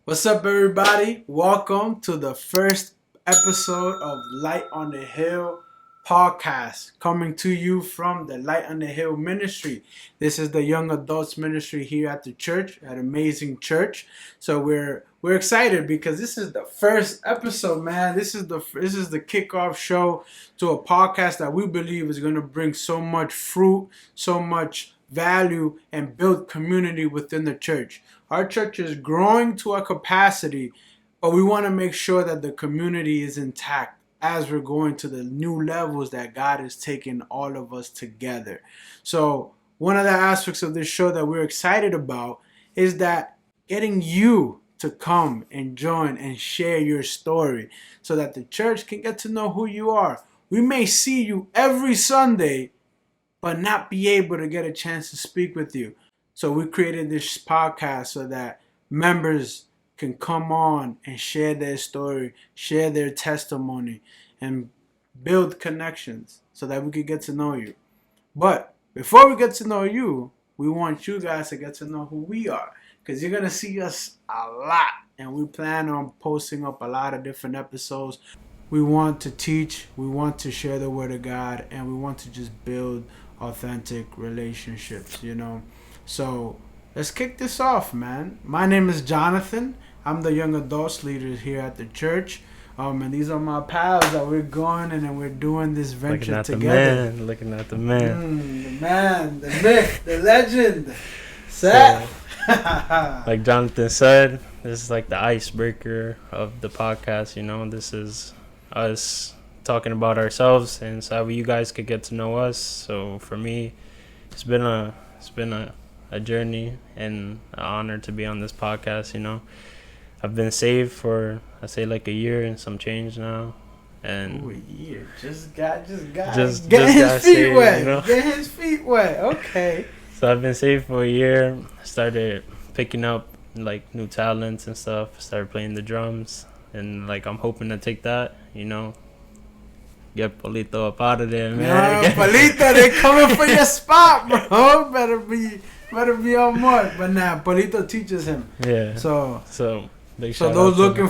What's up, everybody? Welcome to the first episode of Light on the Hill podcast, coming to you from the Light on the Hill ministry. This is the young adults ministry here at the church, at Amazing Church. So we're excited because this is the first episode, man. This is the kickoff show to a podcast that we believe is going to bring so much fruit, so much value, and build community within the church. Our church is growing to a capacity, but we want to make sure that the community is intact as we're going to the new levels that God is taking all of us together. So one of the aspects of this show that we're excited about is that getting you to come and join and share your story so that the church can get to know who you are. We may see you every Sunday, but not be able to get a chance to speak with you. So we created this podcast so that members can come on and share their story, share their testimony, and build connections so that we could get to know you. But before we get to know you, we want you guys to get to know who we are, because you're going to see us a lot, and we plan on posting up a lot of different episodes. We want to teach, we want to share the word of God, and we want to just build authentic relationships, So let's kick this off, man. My name is Jonathan. I'm the young adults leader here at the church. And these are my pals that we're going and then we're doing this venture together. Looking at the man. The man, the myth, the legend. Seth. Like Jonathan said, this is like the icebreaker of the podcast, This is us talking about ourselves and so you guys could get to know us. So for me, it's been a journey and an honor to be on this podcast. I've been saved for I say like a year and some change now, and a year just getting his feet saved, wet. Getting his feet wet. Okay. So I've been saved for a year. Started picking up like new talents and stuff. Started playing the drums, and like I'm hoping to take that, get Polito up out of there, man. No, Polito, they coming for your spot, bro. Better be on mark. But nah, Polito teaches him. Yeah. So big shout those out to looking him.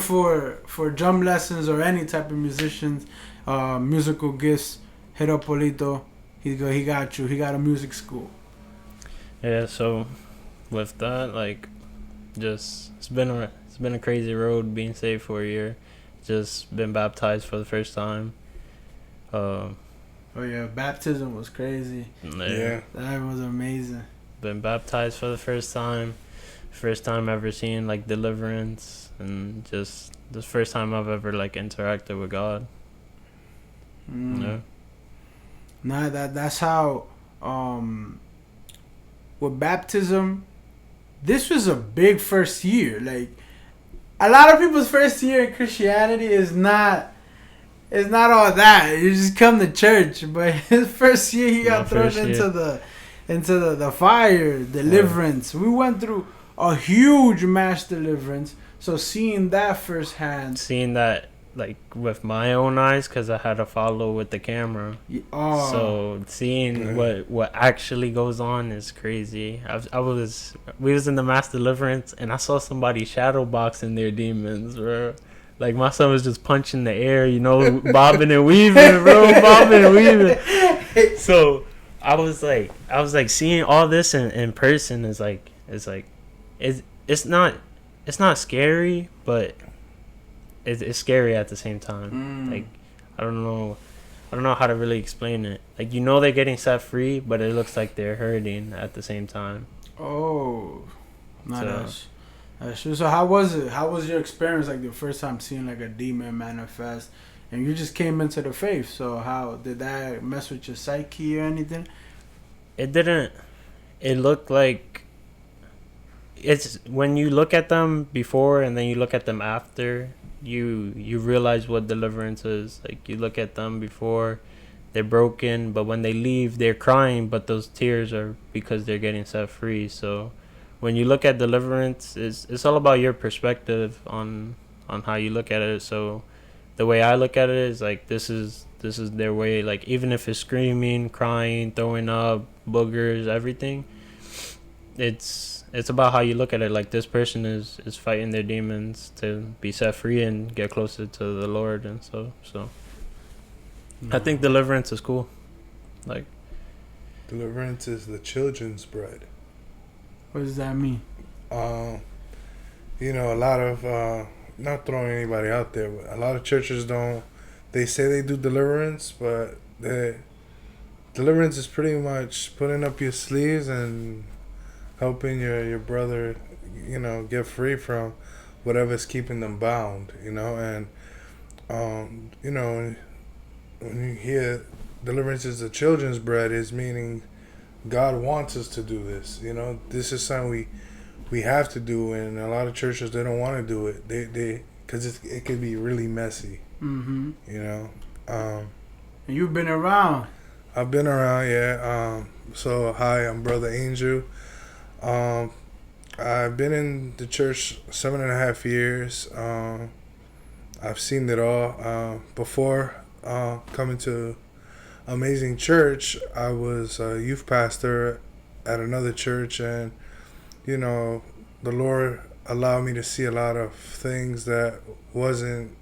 for drum lessons or any type of musicians, musical gifts, hit up Polito. He got you. He got a music school. Yeah. So with that, like, just it's been a crazy road being saved for a year. Just been baptized for the first time. Oh yeah, baptism was crazy. Yeah, that was amazing. Been baptized for the first time ever seeing like deliverance, and just the first time I've ever like interacted with God. Yeah. Nah, that's how. With baptism, this was a big first year. Like a lot of people's first year in Christianity is not. It's not all that. You just come to church. But his first year, he got thrown into the fire, deliverance. Yeah. We went through a huge mass deliverance. So seeing that firsthand. Seeing that, like, with my own eyes, because I had to follow with the camera. So seeing what actually goes on is crazy. We was in the mass deliverance, and I saw somebody shadow boxing their demons, bro. Like, my son was just punching the air, bobbing and weaving, bro, bobbing and weaving. So I was like seeing all this in person it's not scary, but it's scary at the same time. Like, I don't know how to really explain it. Like, they're getting set free, but it looks like they're hurting at the same time. Oh, nice. So how was it? How was your experience, like the first time seeing like a demon manifest, and you just came into the faith? So how did that mess with your psyche or anything? It didn't. It looked like it's when you look at them before and then you look at them after, you realize what deliverance is. Like, you look at them before, they're broken, but when they leave, they're crying, but those tears are because they're getting set free. So when you look at deliverance, it's all about your perspective on how you look at it. So the way I look at it is like this is their way. Like, even if it's screaming, crying, throwing up, boogers, everything, it's it's about how you look at it. Like this person is fighting their demons to be set free and get closer to the Lord, and so I think deliverance is cool. Like Deliverance is the children's bread. What does that mean? You know, a lot of not throwing anybody out there, but a lot of churches don't. They say they do deliverance, but deliverance is pretty much putting up your sleeves and helping your brother, you know, get free from whatever's keeping them bound. You know, and you know, when you hear deliverance is the children's bread, is meaning God wants us to do this. You know, this is something we have to do, and a lot of churches they don't want to do it. They because it could be really messy. Mm-hmm. You know. And you've been around. I've been around, yeah. So hi, I'm Brother Angel. I've been in the church 7.5 years. I've seen it all. Before coming to Amazing Church, I was a youth pastor at another church, and you know, the Lord allowed me to see a lot of things that wasn't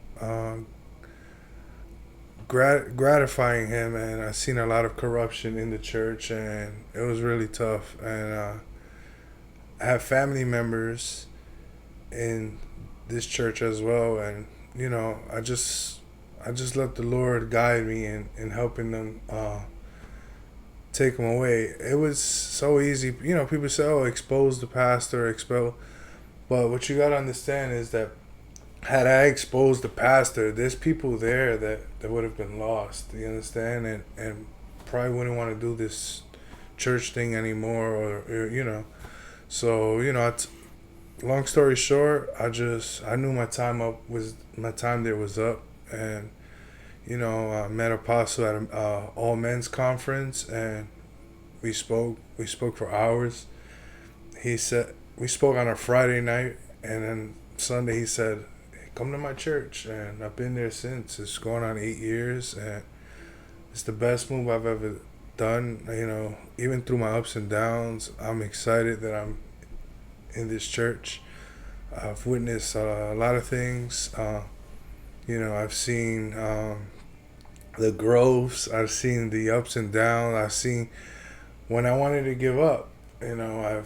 gratifying Him, and I seen a lot of corruption in the church, and it was really tough. And I have family members in this church as well, and you know, I just let the Lord guide me in helping them take them away. It was so easy. You know, people say, "Oh, expose the pastor, expel," but what you gotta understand is that had I exposed the pastor, there's people there that would have been lost. You understand, and probably wouldn't want to do this church thing anymore, or you know. So you know, long story short, I knew my time there was up, and you know, I met Apostle at a all men's conference, and we spoke for hours. He said we spoke on a Friday night, and then Sunday he said, "Hey, come to my church," and I've been there since. It's going on 8 years, and it's the best move I've ever done. You know, even through my ups and downs, I'm excited that I'm in this church. I've witnessed a lot of things. You know, I've seen the growths. I've seen the ups and downs. I've seen when I wanted to give up. You know,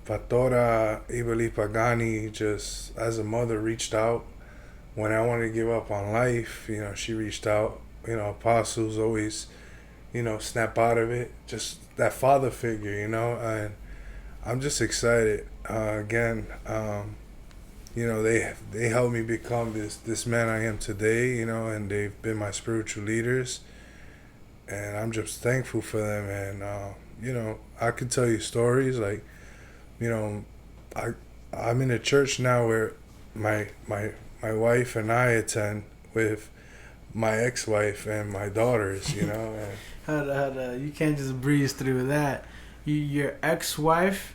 Pastora Ibeli Pagani just as a mother reached out when I wanted to give up on life. You know, she reached out. You know, Apostles always, you know, snap out of it. Just that father figure, you know, and I'm just excited. Again, you know, they helped me become this man I am today, you know, and they've been my spiritual leaders, and I'm just thankful for them. And you know, I could tell you stories like, you know, I'm in a church now where my wife and I attend with my ex-wife and my daughters, you know. And You can't just breeze through that. Your ex-wife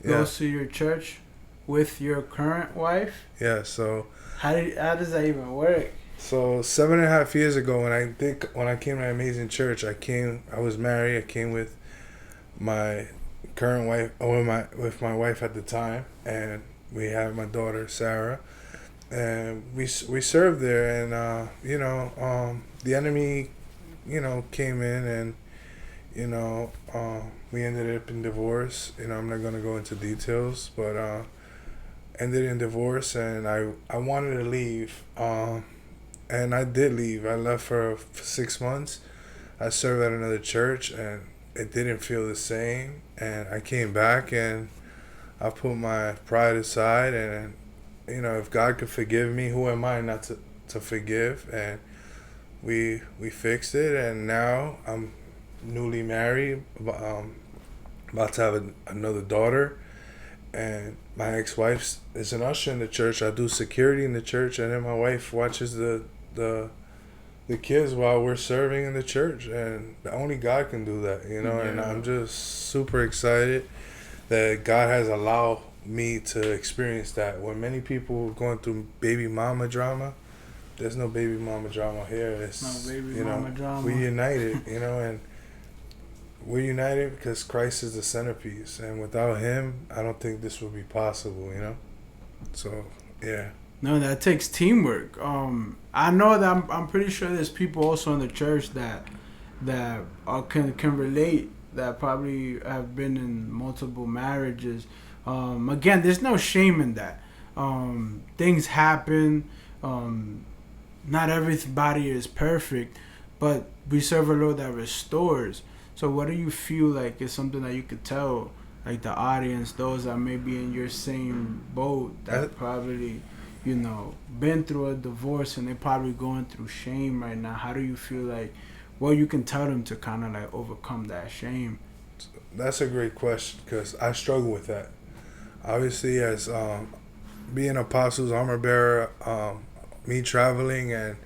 goes to your church with your current wife? Yeah, so how does that even work? So 7.5 years ago, when I came to Amazing Church, I was married. I came with my current wife, or with my wife at the time, and we had my daughter Sarah, and we served there, and you know, the enemy, you know, came in, and you know, we ended up in divorce. You know, I'm not gonna go into details, but ended in divorce, and I wanted to leave, and I did leave. I left for 6 months. I served at another church, and it didn't feel the same. And I came back, and I put my pride aside, and you know, if God could forgive me, who am I not to forgive? And we fixed it, and now I'm newly married, about to have another daughter, and my ex-wife is an usher in the church. I do security in the church, and then my wife watches the kids while we're serving in the church, and only God can do that, you know. Yeah. And I'm just super excited that God has allowed me to experience that. When many people are going through baby mama drama, there's no baby mama drama here. It's no baby you know, mama drama. we united, you know, and we're united because Christ is the centerpiece, and without Him, I don't think this would be possible. So yeah. No, that takes teamwork. I know that I'm pretty sure there's people also in the church that can relate, that probably have been in multiple marriages. Again, there's no shame in that. Things happen. Not everybody is perfect, but we serve a Lord that restores. So, what do you feel like is something that you could tell, like the audience, those that may be in your same boat, that probably, been through a divorce and they're probably going through shame right now? How do you feel like, what you can tell them to kind of like overcome that shame? That's a great question because I struggle with that. Obviously, as being apostles, armor bearer, me traveling, and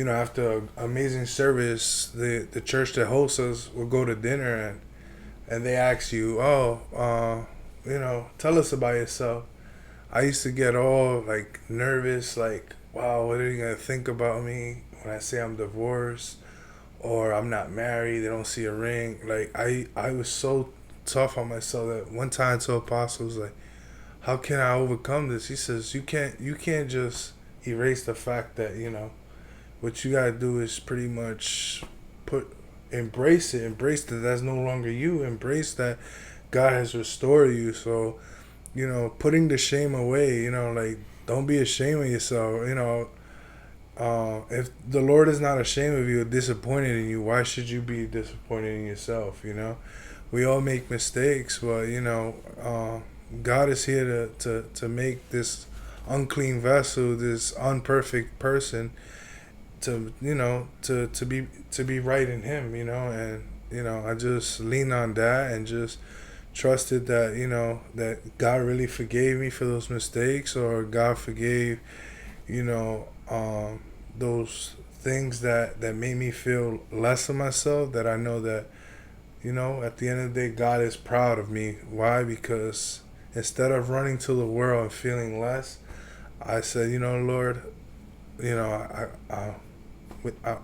after an amazing service, the church that hosts us will go to dinner, and they ask you, tell us about yourself. I used to get all like nervous, like, wow, what are you gonna think about me when I say I'm divorced or I'm not married? They don't see a ring. Like I was so tough on myself that one time to Apostle was like, how can I overcome this? He says, you can't just erase the fact that what you gotta do is pretty much embrace that that's no longer you, embrace that God has restored you. So putting the shame away, like, don't be ashamed of yourself. If the Lord is not ashamed of you or disappointed in you, why should you be disappointed in yourself? We all make mistakes, but God is here to make this unclean vessel, this unperfect person, to be right in Him, and I just leaned on that and just trusted that that God really forgave me for those mistakes, or God forgave those things that made me feel less of myself, that I know that at the end of the day God is proud of me. Why? Because instead of running to the world and feeling less, I said, Lord,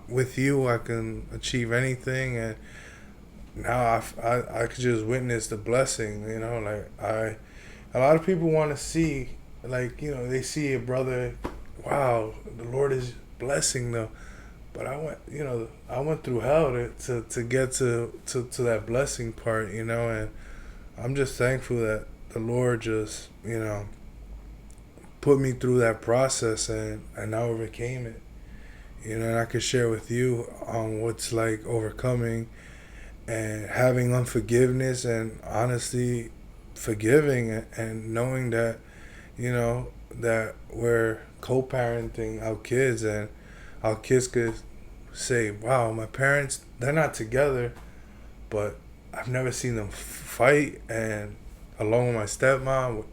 with you I can achieve anything, and now I could just witness the blessing. A lot of people want to see, like, they see a brother, wow, the Lord is blessing them, but I went through hell to get to that blessing part, and I'm just thankful that the Lord just put me through that process, and I overcame it, and I could share with you what's like overcoming and having unforgiveness, and honestly forgiving, and knowing that that we're co-parenting our kids, and our kids could say, wow, my parents, they're not together, but I've never seen them fight. And along with my stepmom,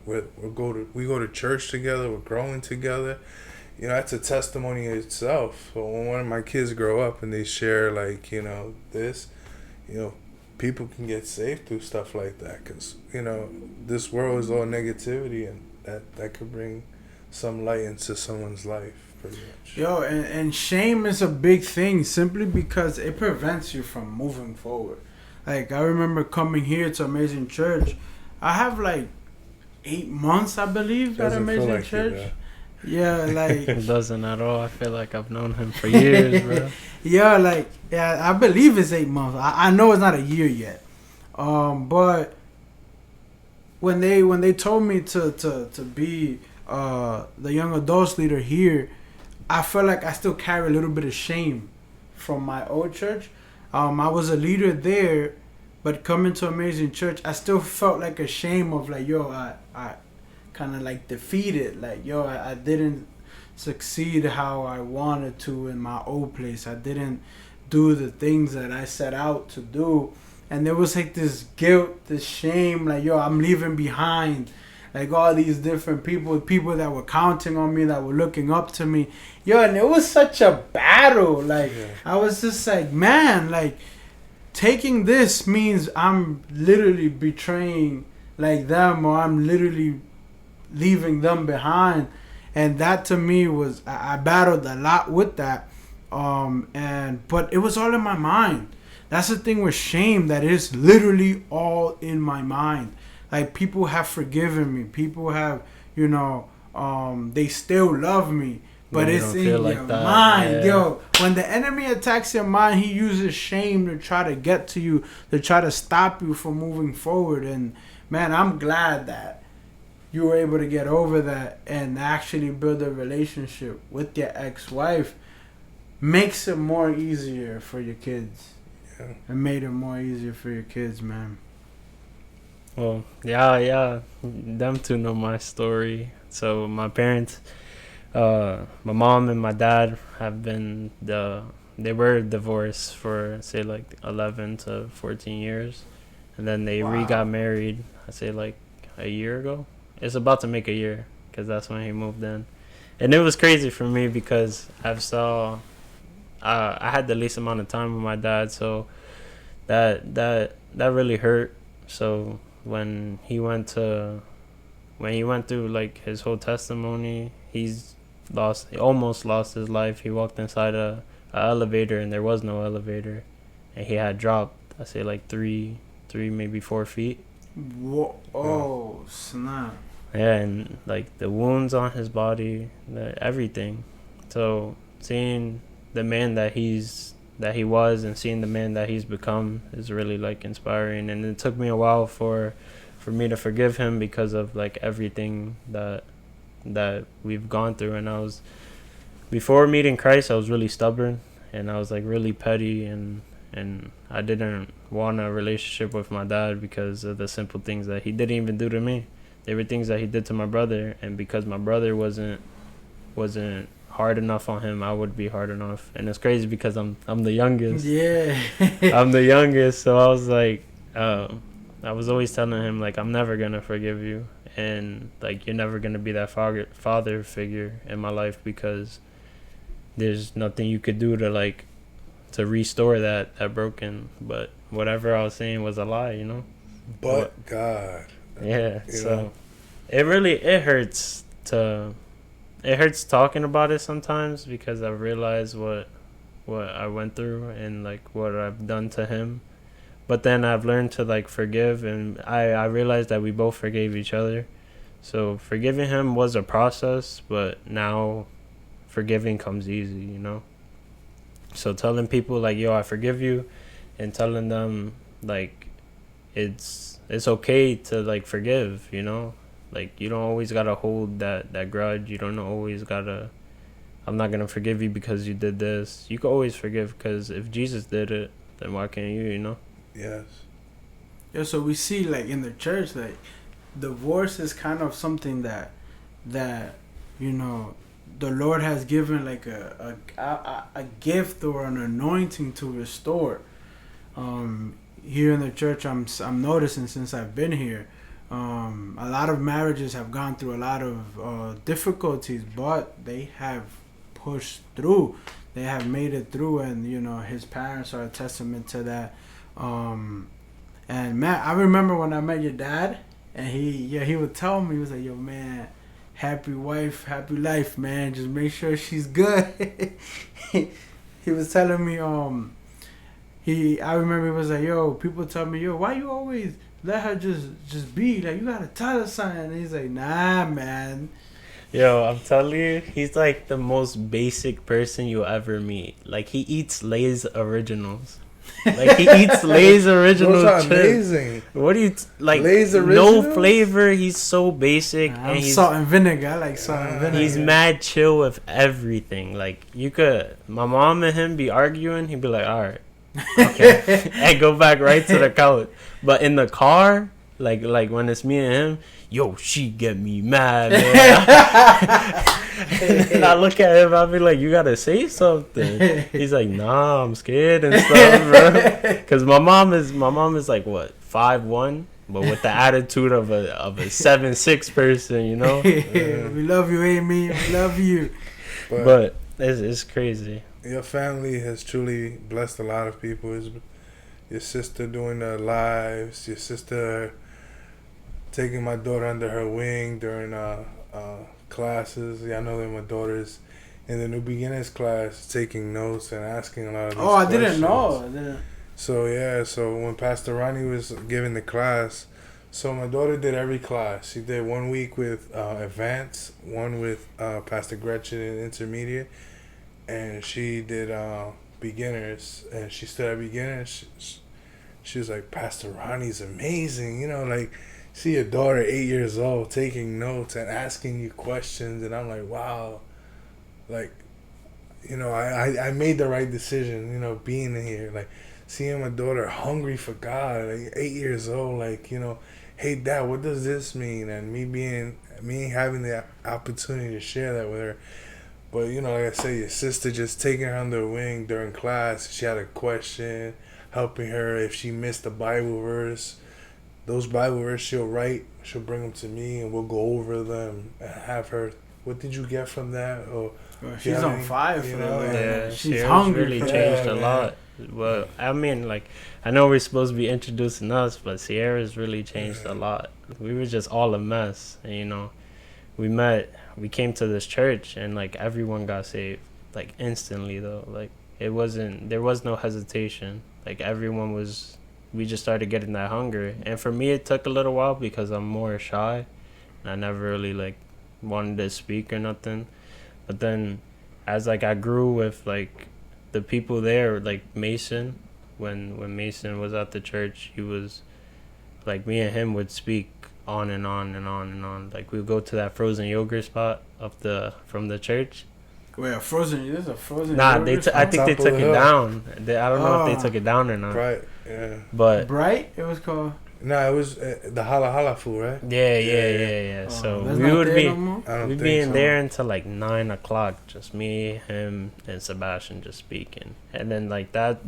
we go to church together, we're growing together. That's a testimony in itself. So when one of my kids grow up and they share, like, this, people can get saved through stuff like that, because this world is all negativity, and that could bring some light into someone's life, pretty much. Yo, and shame is a big thing, simply because it prevents you from moving forward. Like, I remember coming here to Amazing Church. I have like 8 months, I believe, at Amazing like Church. Yeah, like It doesn't at all. I feel like I've known him for years, bro. Yeah, I believe it's 8 months. I know it's not a year yet. But when they told me to be the young adults leader here, I felt like I still carry a little bit of shame from my old church. I was a leader there, but coming to Amazing Church, I still felt like a shame of like, I kind of like defeated, like, I didn't succeed how I wanted to in my old place. I didn't do the things that I set out to do, and there was like this guilt, this shame, like, I'm leaving behind like all these different people that were counting on me, that were looking up to me, and it was such a battle. Like, yeah. I was just like, man, like, taking this means I'm literally betraying like them, or I'm literally leaving them behind. And that to me was, I battled a lot with that. But it was all in my mind. That's the thing with shame, that is literally all in my mind. Like, people have forgiven me. People have, you know, they still love me. But When you it's don't in feel your like that, mind, yeah. yo. When the enemy attacks your mind, he uses shame to try to get to you, to try to stop you from moving forward. And man, I'm glad that you were able to get over that and actually build a relationship with your ex-wife. Makes it more easier for your kids. Yeah. It made it more easier for your kids, man. Well, yeah. Them two know my story. So my parents, my mom and my dad they were divorced for say like 11 to 14 years, and then they Wow. got married. I say like a year ago. It's about to make a year because that's when he moved in, and it was crazy for me because I had the least amount of time with my dad, so that really hurt. So when he went through like his whole testimony, he almost lost his life. He walked inside a elevator and there was no elevator, and he had dropped, I say like three maybe 4 feet. Whoa. Oh, snap. Yeah, and like the wounds on his body, everything. So seeing the man that he was and seeing the man that he's become is really like inspiring. And it took me a while for me to forgive him because of like everything that we've gone through. And before meeting Christ, I was really stubborn and I was like really petty, and I didn't want a relationship with my dad because of the simple things that he didn't even do to me. There were things that he did to my brother, and because my brother wasn't hard enough on him, I would be hard enough. And it's crazy because I'm the youngest. Yeah. I'm the youngest, so I was like, I was always telling him like, I'm never gonna forgive you, and like you're never gonna be that father figure in my life because there's nothing you could do to restore that broken. But whatever I was saying was a lie, you know. But God. Yeah, You so know? it hurts talking about it sometimes because I realize what I went through and like what I've done to him. But then I've learned to like forgive, and I realized that we both forgave each other. So forgiving him was a process, but now forgiving comes easy, you know. So telling people like, yo, I forgive you, and telling them like it's okay to like forgive, you know. Like you don't always gotta hold that grudge. You don't always gotta, I'm not gonna forgive you because you did this. You can always forgive because if Jesus did it, then why can't you, you know? Yes. Yeah, so we see like in the church, like divorce is kind of something that you know, the Lord has given like a gift or an anointing to restore. Here in the church, I'm noticing since I've been here, a lot of marriages have gone through a lot of difficulties, but they have pushed through. They have made it through, and you know his parents are a testament to that. And man, I remember when I met your dad, and he would tell me, he was like, "Yo, man, happy wife, happy life, man. Just make sure she's good." He was telling me, I remember he was like, "Yo, people tell me, yo, why you always let her just be? Like, you gotta tell her something." And he's like, "Nah, man." Yo, I'm telling you, he's like the most basic person you'll ever meet. Like he eats Lay's originals. Like he eats Lay's original Those are chips. amazing. What do you like? Lay's No originals? flavor. He's so basic, I'm salt and vinegar. I like salt and vinegar. he's mad chill with everything. Like my mom and him be arguing. He'd be like, "All right, okay," and go back right to the couch. But in the car, like when it's me and him, yo, she get me mad, man. And I look at him, I'll be like, "You gotta say something." He's like, "Nah, I'm scared and stuff, bro." Cause my mom is like what 5'1", but with the attitude of a 7'6" person, you know. We love you, Amy. We love you. But it's crazy. Your family has truly blessed a lot of people. Your sister doing the lives, your sister taking my daughter under her wing during classes. Yeah, I know that my daughter's in the new beginners class taking notes and asking a lot of these Oh, I questions. didn't know. So when Pastor Ronnie was giving the class, so my daughter did every class. She did 1 week with advanced, one with Pastor Gretchen in intermediate, and she did beginners. And she stood at beginners. She was like, Pastor Ronnie's amazing. Like, see your daughter 8 years old taking notes and asking you questions, and I'm like, wow, like, I made the right decision. Being here, like, seeing my daughter hungry for God, like 8 years old, like, hey dad, what does this mean? And me having the opportunity to share that with her. But like I say, your sister just taking her under the wing during class. She had a question, helping her if she missed a Bible verse. Those Bible verses she'll bring them to me, and we'll go over them and have her. What did you get from that? Or Well, she's on fire for that. Yeah, She's Sierra's hungry. really for changed that. a lot. Well, I mean, like, I know we're supposed to be introducing us, but Sierra's really changed a lot. We were just all a mess, and we came to this church, and like everyone got saved, like instantly though. Like there was no hesitation. Like we just started getting that hunger, and for me it took a little while because I'm more shy, and I never really like wanted to speak or nothing. But then, as like I grew with like the people there, like Mason, when Mason was at the church, he was like me and him would speak on and on and on and on. Like we would go to that frozen yogurt spot from the church. Wait, there's a frozen. Nah, yogurt I spot? think they Top of took the it hill. down. I don't know if they Oh. took it down or not. Right, yeah. But Bright. It was called. No, it was the Hala Hala food, right? yeah. Oh, So that's we not would there be. no more? I don't We'd think be in so. there until like 9 o'clock, just me, him, and Sebastian just speaking. And then like that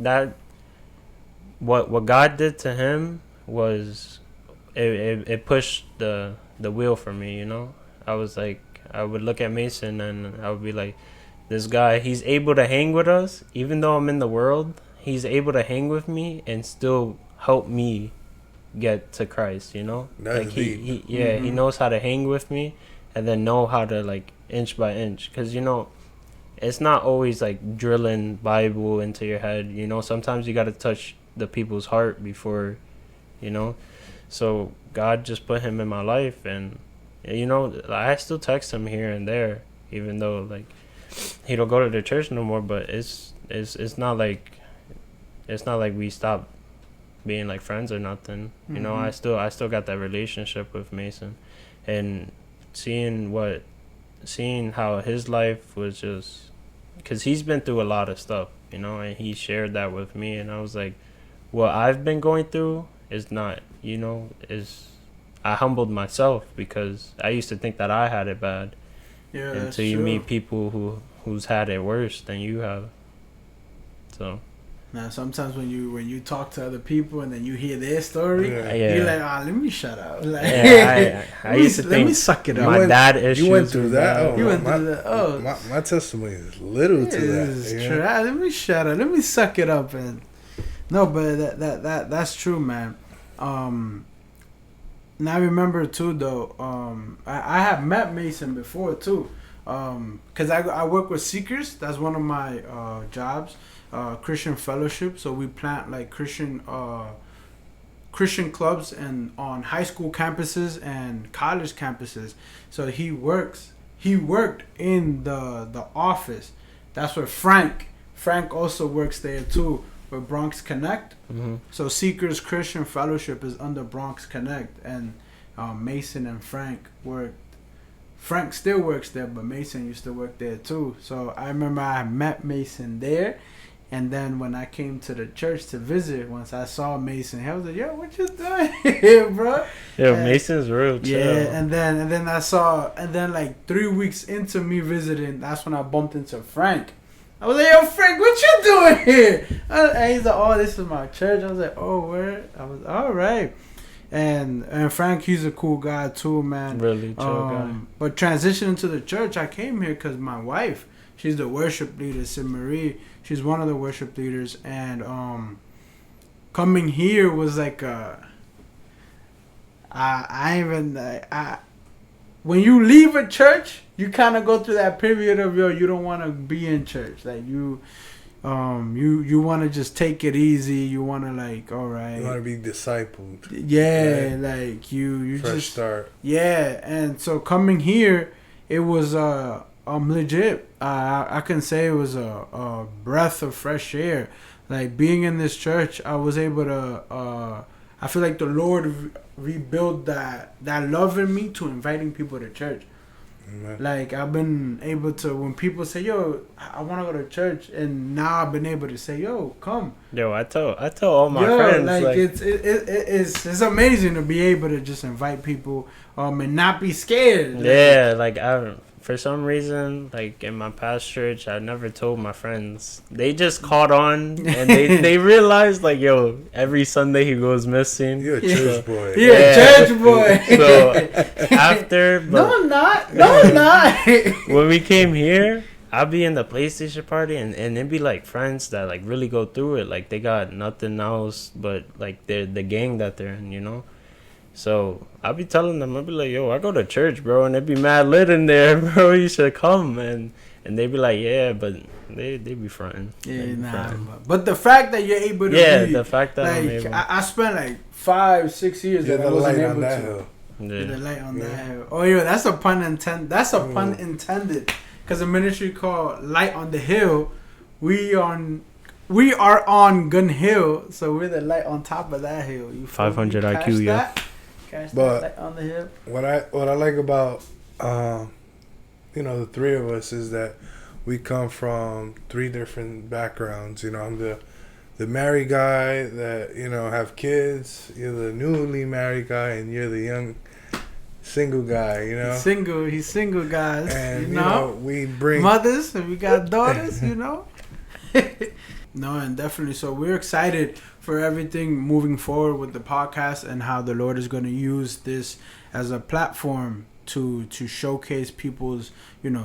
what God did to him was it pushed the wheel for me. I was like, I would look at Mason and I would be like, this guy, he's able to hang with us even though I'm in the world. He's able to hang with me and still help me get to Christ. That's Like deep. he knows how to hang with me and then know how to like inch by inch, because it's not always like drilling Bible into your head. Sometimes you got to touch the people's heart before, so God just put him in my life. And I still text him here and there, even though like he don't go to the church no more. But it's not like we stopped being like friends or nothing. I still got that relationship with Mason, and seeing how his life was just, because he's been through a lot of stuff, and he shared that with me, and I was like, what I've been going through is not, I humbled myself because I used to think that I had it bad, Yeah, that's until you true. meet people who's had it worse than you have. So Now, sometimes when you talk to other people and then you hear their story, Yeah. you're like, let me shut up. Like, yeah, I used to let me think suck it up. my dad issues. You went through were that? bad. Oh, You went my, through that. Oh, my testimony is little to this is that. true. Let me shut up. Let me suck it up. And no, but that's true, man. And I remember too, though. I have met Mason before too. Cause I work with Seekers. That's one of my jobs. Christian fellowship. So we plant like Christian clubs and on high school campuses and college campuses. So he worked in the office. That's where Frank also works there too, with Bronx Connect. Mm-hmm. So Seekers Christian Fellowship is under Bronx Connect, and Mason and Frank worked. Frank still works there, but Mason used to work there too. So I remember I met Mason there, and then when I came to the church to visit, once I saw Mason, I was like, "Yo, what you doing here, bro?" Yo, And- Mason's real chill. Yeah, and then like 3 weeks into me visiting, that's when I bumped into Frank. I was like, "Yo, Frank, what you doing here?" And he's like, "Oh, this is my church." I was like, "Oh, where?" I was all right. And Frank, he's a cool guy too, man. Really chill guy. But transitioning to the church, I came here because my wife, she's the worship leader, Sid Marie. She's one of the worship leaders, and coming here was like when you leave a church, you kind of go through that period of you don't want to be in church, like You want to just take it easy. You want to like, all right. You want to be discipled. Yeah, right? Like you Fresh just start. Yeah, and so coming here, it was legit. I can say it was a breath of fresh air. Like being in this church, I was able to. I feel like the Lord rebuilt that love in me to inviting people to church. Amen. Like I've been able to, when people say, "Yo, I want to go to church," and now I've been able to say, "Yo, come." Yo, I tell all my friends like it's amazing to be able to just invite people and not be scared. Yeah, like for some reason, like in my past church, I never told my friends. They just caught on and they realized like, yo, every Sunday he goes missing. You're a church boy. Church boy. So after, no, I'm not. No, I'm not. when we came here, I'll be in the PlayStation party and it'd be like friends that like really go through it. Like they got nothing else but like the gang that they're in, you know? So I'll be telling them, I'll be like, yo, I go to church, bro, and it'd be mad lit in there, bro. You should come. And they'd be like, yeah, but they be fronting. But the fact that you're able to the fact that I'm able. I spent like 5-6 years You're that the I wasn't light able on that to. hill. You're the light on that hill. Oh, yo, that's a pun intended. That's a pun intended. Because a ministry called Light on the Hill, we are on Gun Hill, so we're the light on top of that hill. You 500 IQ, yeah. Catch But that light on the hill. What I like about the three of us is that we come from 3 different backgrounds. You know, I'm the married guy that have kids. You're the newly married guy, and you're the young single guy. You know, He's single, guys. and you know, we bring mothers and we got daughters. You know. No, and definitely. So we're excited for everything moving forward with the podcast and how the Lord is going to use this as a platform to showcase people's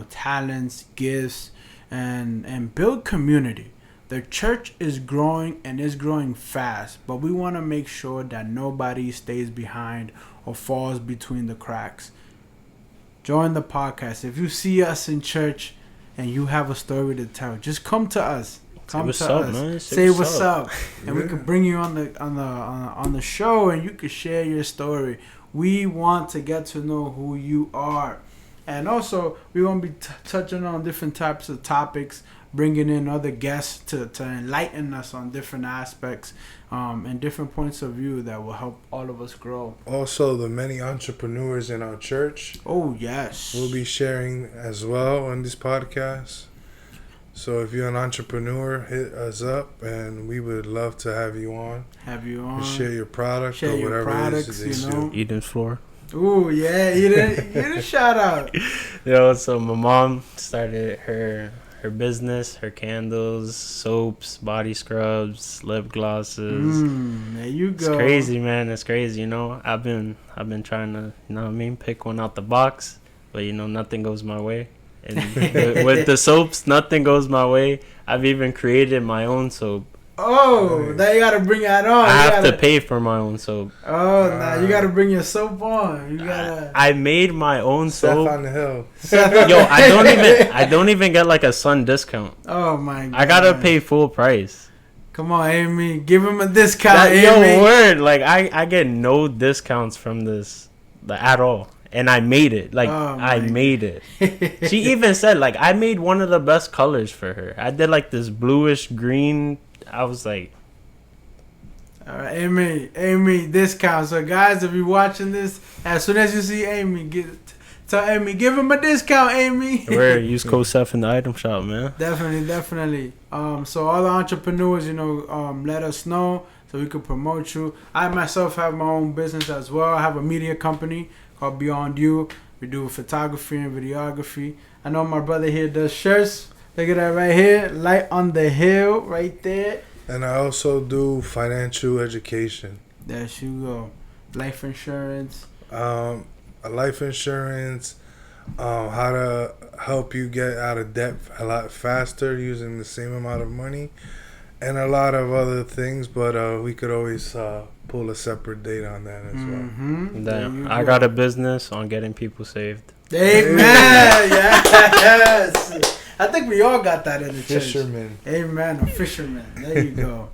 talents, gifts, and build community. The church is growing and is growing fast, but we want to make sure that nobody stays behind or falls between the cracks. Join the podcast. If you see us in church and you have a story to tell, just come to us. Come to us. Man. Say what's up, and we can bring you on the show, and you can share your story. We want to get to know who you are, and also we want to be touching on different types of topics, bringing in other guests to enlighten us on different aspects and different points of view that will help all of us grow. Also, the many entrepreneurs in our church. Oh yes, we'll be sharing as well on this podcast. So if you're an entrepreneur, hit us up, and we would love to have you on. Share your product or whatever it is that they do. Eden's floor. Ooh, yeah, Eden shout out. Yo, so my mom started her business, her candles, soaps, body scrubs, lip glosses. There you go. It's crazy, man. It's crazy, I've been trying to, pick one out the box, but nothing goes my way. And with the soaps, nothing goes my way. I've even created my own soap. Oh, now you gotta bring that on. I have to pay for my own soap. Oh, now you gotta bring your soap on. You gotta. I made my own soap. on the hill. Yo, I don't even get like a Sun discount. Oh my god. I gotta pay full price. Come on, Amy, give him a discount. Amy. Yo, word. Like I get no discounts from this at all. And I made it. I made it. She even said, I made one of the best colors for her. I did, this bluish green. I was like... All right, Amy, discount. So, guys, if you're watching this, as soon as you see Amy, tell Amy, give him a discount, Amy. Where? Use code SEF in the item shop, man. Definitely. So, all the entrepreneurs, let us know so we can promote you. I, myself, have my own business as well. I have a media company called Beyond You. We do photography and videography. I know my brother here does shirts. Look at that right here. Light on the hill right there. And I also do financial education. There you go. Life insurance. Life insurance. How to help you get out of debt a lot faster using the same amount of money. And a lot of other things. But we could always... pull a separate date on that as well. Damn, I got a business on getting people saved. Amen. Yes. I think we all got that in the church. Fisherman. Amen. A fisherman. There you go.